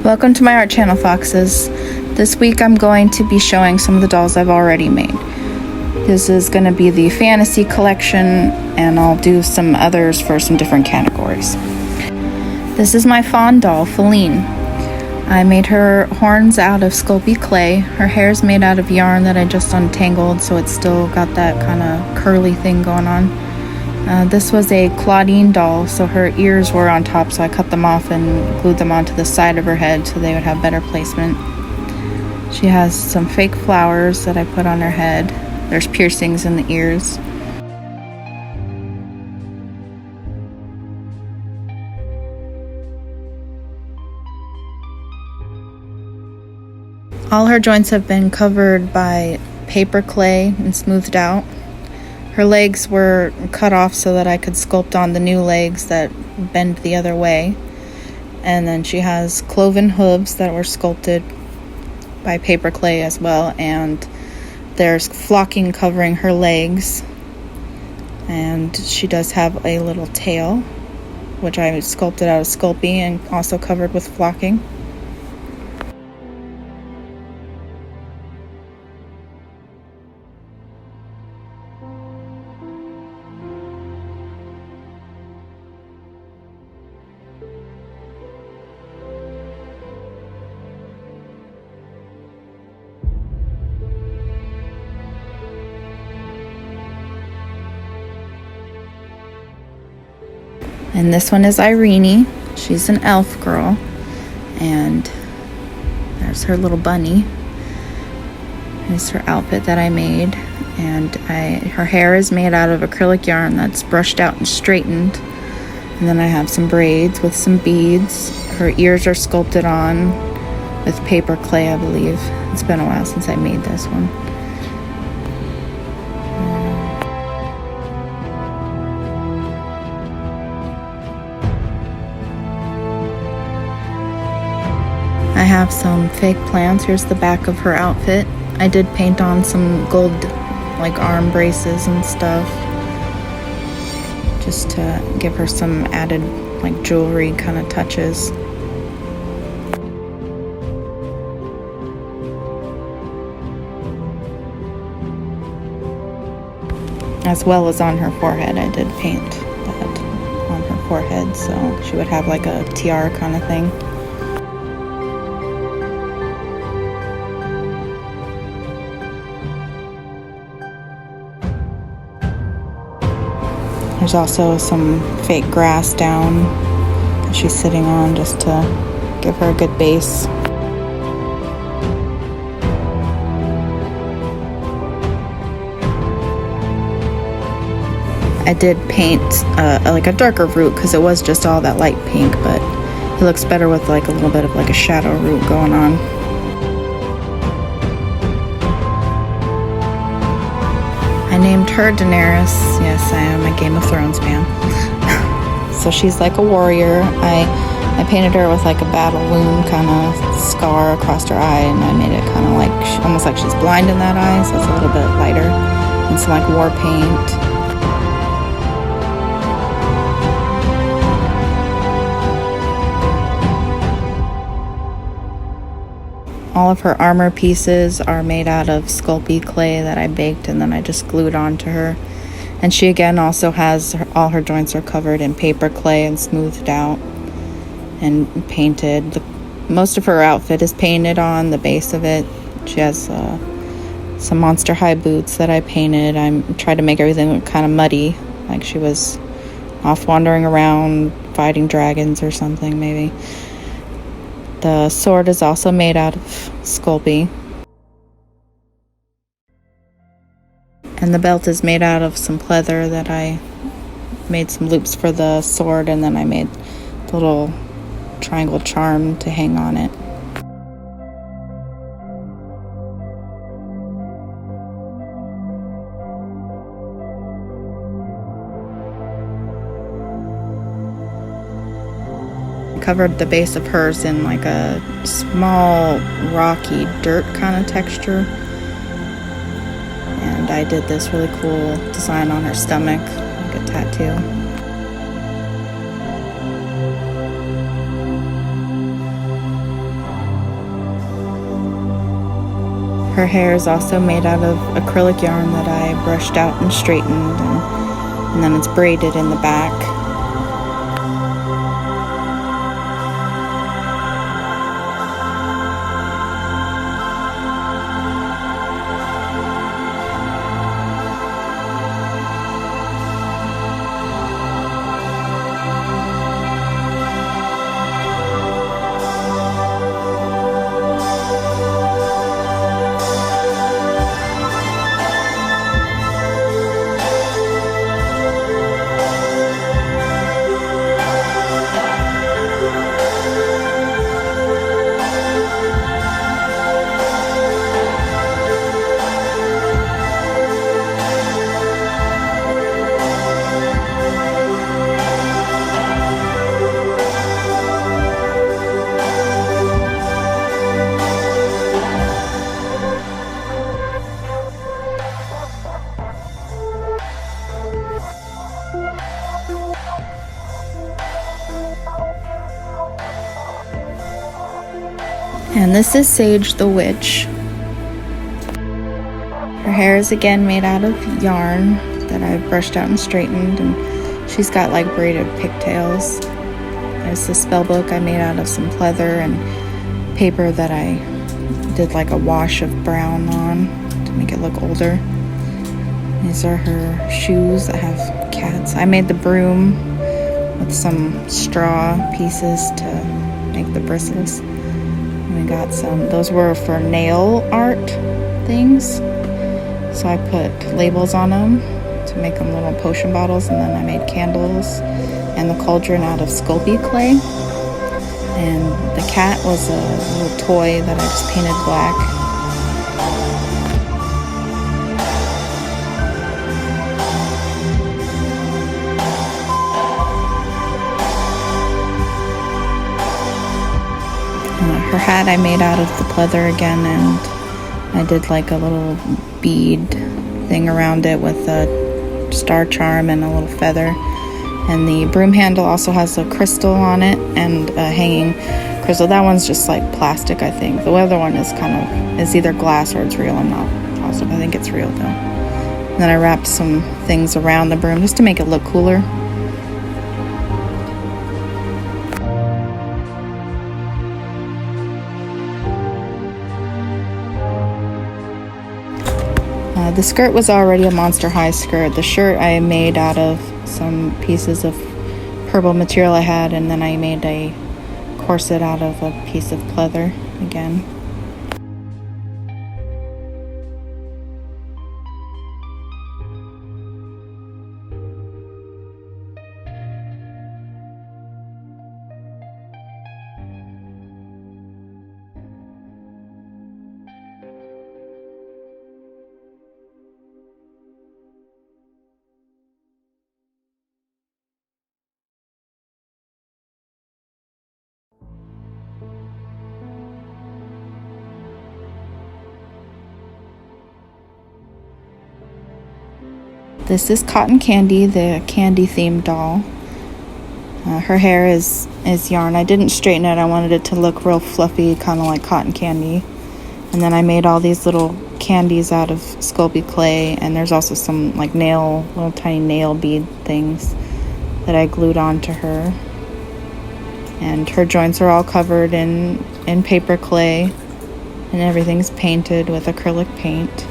Welcome to my art channel, Foxes. This week I'm going to be showing some of the dolls I've already made. This is going to be the fantasy collection, and I'll do some others for some different categories. This is my Fawn doll, Fawn. I made her horns out of Sculpey clay. Her hair is made out of yarn that I just untangled, so it's still got that kind of curly thing going on. This was a Claudine doll, so her ears were on top, so I cut them off and glued them onto the side of her head so they would have better placement. She has some fake flowers that I put on her head. There's piercings in the ears. All her joints have been covered by paper clay and smoothed out. Her legs were cut off so that I could sculpt on the new legs that bend the other way. And then she has cloven hooves that were sculpted by paper clay as well. And there's flocking covering her legs. And she does have a little tail, which I sculpted out of Sculpey and also covered with flocking. And this one is Irini. She's an elf girl. And there's her little bunny. Here's her outfit that I made. And her hair is made out of acrylic yarn that's brushed out and straightened. And then I have some braids with some beads. Her ears are sculpted on with paper clay, I believe. It's been a while since I made this one. I have some fake plants. Here's the back of her outfit. I did paint on some gold like arm braces and stuff just to give her some added like jewelry kind of touches. As well as on her forehead. I did paint that on her forehead so she would have like a tiara kind of thing. There's also some fake grass down that she's sitting on just to give her a good base. I did paint like a darker root because it was just all that light pink, but it looks better with like a little bit of like a shadow root going on. I named her Dionys. Yes, I am a Game of Thrones fan. So she's like a warrior. I painted her with like a battle wound kind of scar across her eye, and I made it kind of like, almost like she's blind in that eye, so it's a little bit lighter. And some like war paint. All of her armor pieces are made out of Sculpey clay that I baked and then I just glued onto her. And she again also has, all her joints are covered in paper clay and smoothed out and painted. Most of her outfit is painted on the base of it. She has some Monster High boots that I painted. I tried to make everything look kind of muddy, like she was off wandering around fighting dragons or something maybe. The sword is also made out of Sculpey. And the belt is made out of some pleather that I made some loops for the sword, and then I made the little triangle charm to hang on it. Covered the base of hers in like a small rocky dirt kind of texture, and I did this really cool design on her stomach, like a tattoo. Her hair is also made out of acrylic yarn that I brushed out and straightened, and then it's braided in the back. And this is Sage the Witch. Her hair is again made out of yarn that I've brushed out and straightened, and she's got like braided pigtails. There's the spell book I made out of some pleather and paper that I did like a wash of brown on to make it look older. These are her shoes that have cats. I made the broom with some straw pieces to make the bristles. We got some, those were for nail art things, so I put labels on them to make them little potion bottles, and then I made candles and the cauldron out of Sculpey clay. And the cat was a little toy that I just painted black. Her hat I made out of the pleather again, and I did like a little bead thing around it with a star charm and a little feather. And the broom handle also has a crystal on it and a hanging crystal. That one's just like plastic, I think. The other one is is either glass or it's real. I'm not positive. I think it's real though. And then I wrapped some things around the broom just to make it look cooler. The skirt was already a Monster High skirt. The shirt I made out of some pieces of purple material I had, and then I made a corset out of a piece of pleather again. This is Cotton Candy, the candy-themed doll. Her hair is yarn. I didn't straighten it. I wanted it to look real fluffy, kind of like cotton candy. And then I made all these little candies out of Sculpey clay, and there's also some like little tiny nail bead things that I glued onto her. And her joints are all covered in paper clay, and everything's painted with acrylic paint.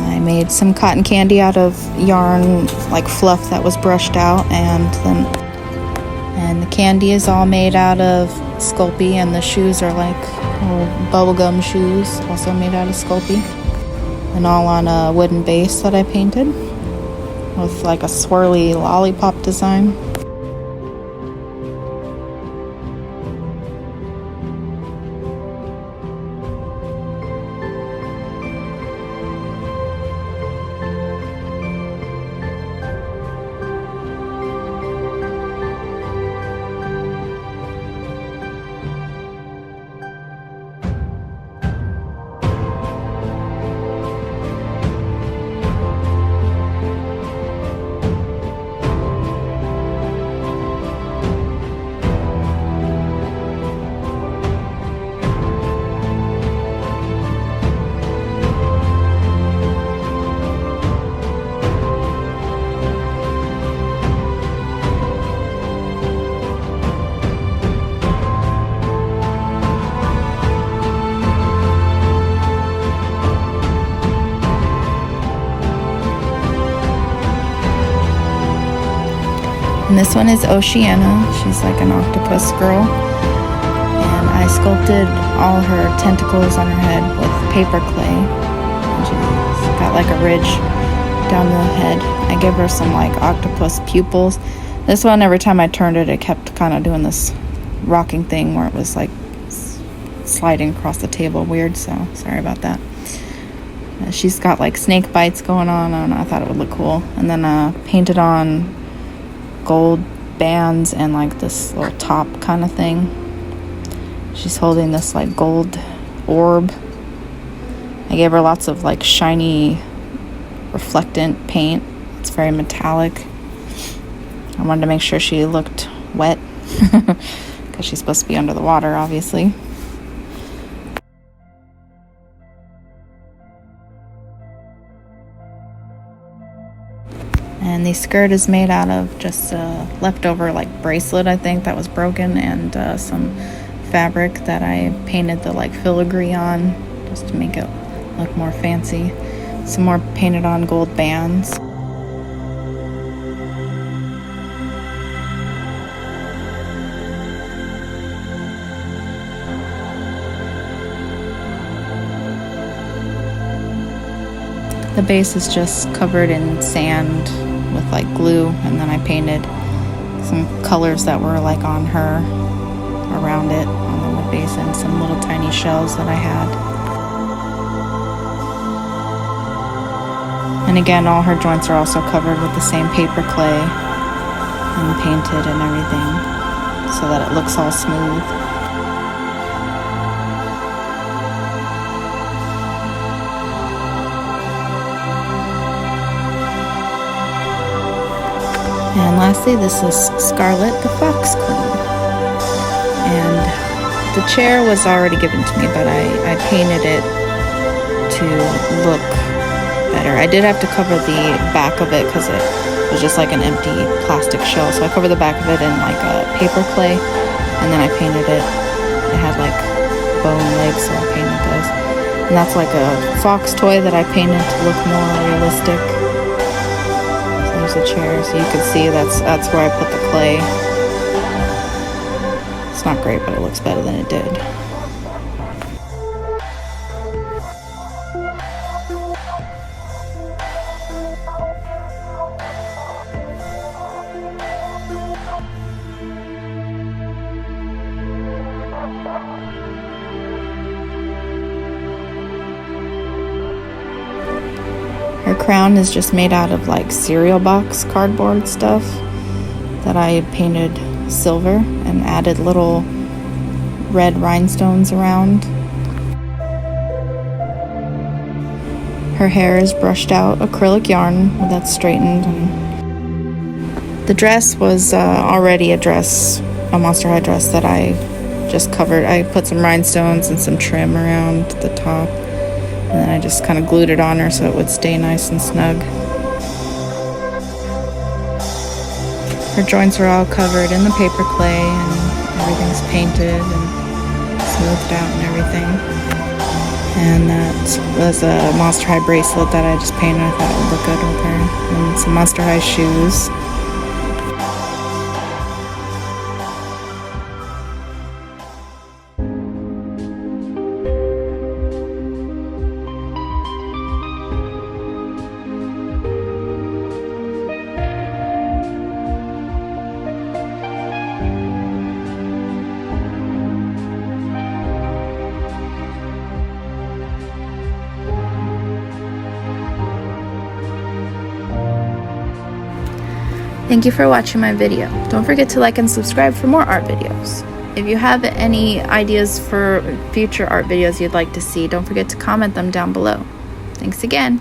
I made some cotton candy out of yarn, like fluff that was brushed out, and the candy is all made out of Sculpey, and the shoes are like little bubblegum shoes, also made out of Sculpey, and all on a wooden base that I painted with like a swirly lollipop design. this one is Oceana. She's like an octopus girl. And I sculpted all her tentacles on her head with paper clay. And she's got like a ridge down the head. I gave her some like octopus pupils. This one, every time I turned it, it kept kind of doing this rocking thing where it was like sliding across the table weird, so sorry about that. She's got like snake bites going on. I don't know, I thought it would look cool. And then painted on gold bands and like this little top kind of thing. She's holding this like gold orb. I gave her lots of like shiny reflectant paint. It's very metallic. I wanted to make sure she looked wet because she's supposed to be under the water, obviously. And the skirt is made out of just leftover like bracelet, I think, that was broken, and some fabric that I painted the like filigree on just to make it look more fancy. Some more painted on gold bands. The base is just covered in sand with like glue, and then I painted some colors that were like on her around it on the wood base, and some little tiny shells that I had. And again, all her joints are also covered with the same paper clay and painted and everything so that it looks all smooth. And lastly, this is Scarlet, the fox queen. And the chair was already given to me, but I painted it to look better. I did have to cover the back of it because it was just like an empty plastic shell. So I covered the back of it in like a paper clay, and then I painted it. It had like bone legs, so I painted those. And that's like a fox toy that I painted to look more realistic. The chair, so you can see that's where I put the clay. It's not great, but it looks better than it did. Her crown is just made out of like cereal box cardboard stuff that I painted silver and added little red rhinestones around. Her hair is brushed out acrylic yarn that's straightened. And the dress was already a Monster High dress that I just covered. I put some rhinestones and some trim around the top. And then I just kind of glued it on her so it would stay nice and snug. Her joints are all covered in the paper clay, and everything's painted and smoothed out and everything. And that was a Monster High bracelet that I just painted. I thought it would look good with her. And some Monster High shoes. Thank you for watching my video. Don't forget to like and subscribe for more art videos. If you have any ideas for future art videos you'd like to see, don't forget to comment them down below. Thanks again.